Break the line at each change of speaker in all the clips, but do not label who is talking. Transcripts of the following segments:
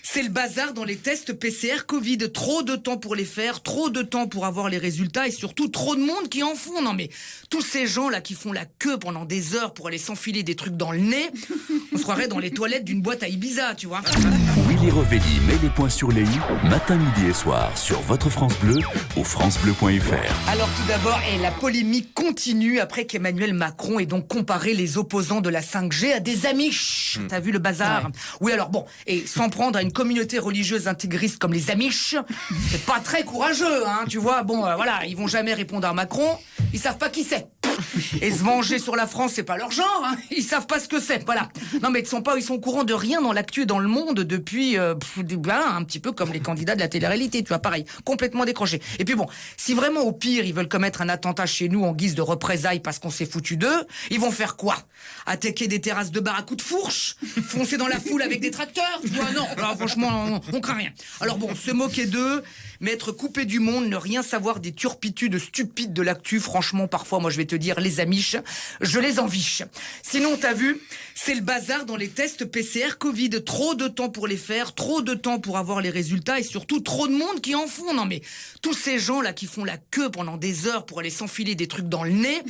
C'est le bazar dans les tests PCR Covid. Trop de temps pour les faire, trop de temps pour avoir les résultats et surtout trop de monde qui en font. Non mais tous ces gens-là qui font la queue pendant des heures pour aller s'enfiler des trucs dans le nez, on se croirait dans les toilettes d'une boîte à Ibiza, tu vois.
Willy Revelli met les points sur les i, matin, midi et soir sur votre France Bleu ou francebleu.fr.
Alors tout d'abord, la polémique continue après qu'Emmanuel Macron ait donc comparé les opposants de la 5G à des Amish. T'as vu le bazar? Ouais. Oui alors bon, et s'en prendre à une communauté religieuse intégriste comme les Amish, c'est pas très courageux, hein, tu vois. Bon, voilà, ils vont jamais répondre à Macron, ils savent pas qui c'est. Et se venger sur la France, c'est pas leur genre, hein. Ils savent pas ce que c'est, voilà. Non mais ils sont au courant de rien dans l'actu et dans le monde depuis, un petit peu comme les candidats de la télé-réalité, tu vois, pareil, complètement décrochés. Et puis bon, si vraiment au pire ils veulent commettre un attentat chez nous en guise de représailles parce qu'on s'est foutu d'eux, ils vont faire quoi? Attaquer des terrasses de bar à coups de fourche? Foncer dans la foule avec des tracteurs? Tu vois, non, alors franchement, on craint rien. Alors bon, se moquer d'eux, mais être coupé du monde, ne rien savoir des turpitudes stupides de l'actu, franchement, parfois, moi je vais te dire, les Amish, je les enviche. Sinon, t'as vu, c'est le bazar dans les tests PCR Covid. Trop de temps pour les faire, trop de temps pour avoir les résultats et surtout trop de monde qui en font. Non mais tous ces gens-là qui font la queue pendant des heures pour aller s'enfiler des trucs dans le nez,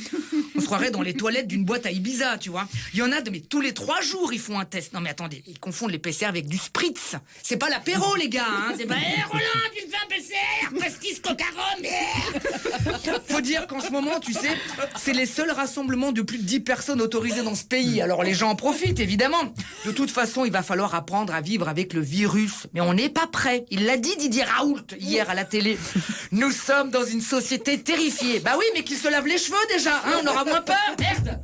on se croirait dans les toilettes d'une boîte à Ibiza, tu vois. Il y en a, mais tous les 3 jours, ils font un test. Non mais attendez, ils confondent les PCR avec du spritz. C'est pas l'apéro, les gars, hein. C'est pas, Roland, tu me fais un PCR, pastis, coca-rhum, bière. Faut dire qu'en ce moment, tu sais, c'est les seuls rassemblements de plus de 10 personnes autorisés dans ce pays. Alors les gens en profitent, évidemment. De toute façon, il va falloir apprendre à vivre avec le virus. Mais on n'est pas prêt. Il l'a dit, Didier Raoult, hier à la télé. Nous sommes dans une société terrifiée. Bah oui, mais qu'il se lave les cheveux déjà, hein, on aura moins peur, merde.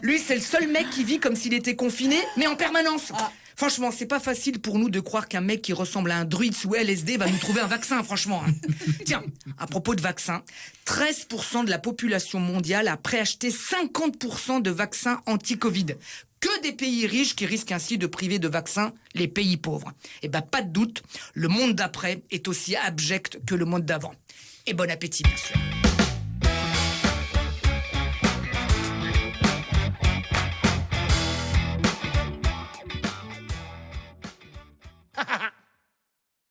Lui, c'est le seul mec qui vit comme s'il était confiné, mais en permanence. Franchement, c'est pas facile pour nous de croire qu'un mec qui ressemble à un druide sous LSD va nous trouver un vaccin, franchement. Tiens, à propos de vaccins, 13% de la population mondiale a préacheté 50% de vaccins anti-Covid. Que des pays riches qui risquent ainsi de priver de vaccins les pays pauvres. Eh ben, pas de doute, le monde d'après est aussi abject que le monde d'avant. Et bon appétit, bien sûr.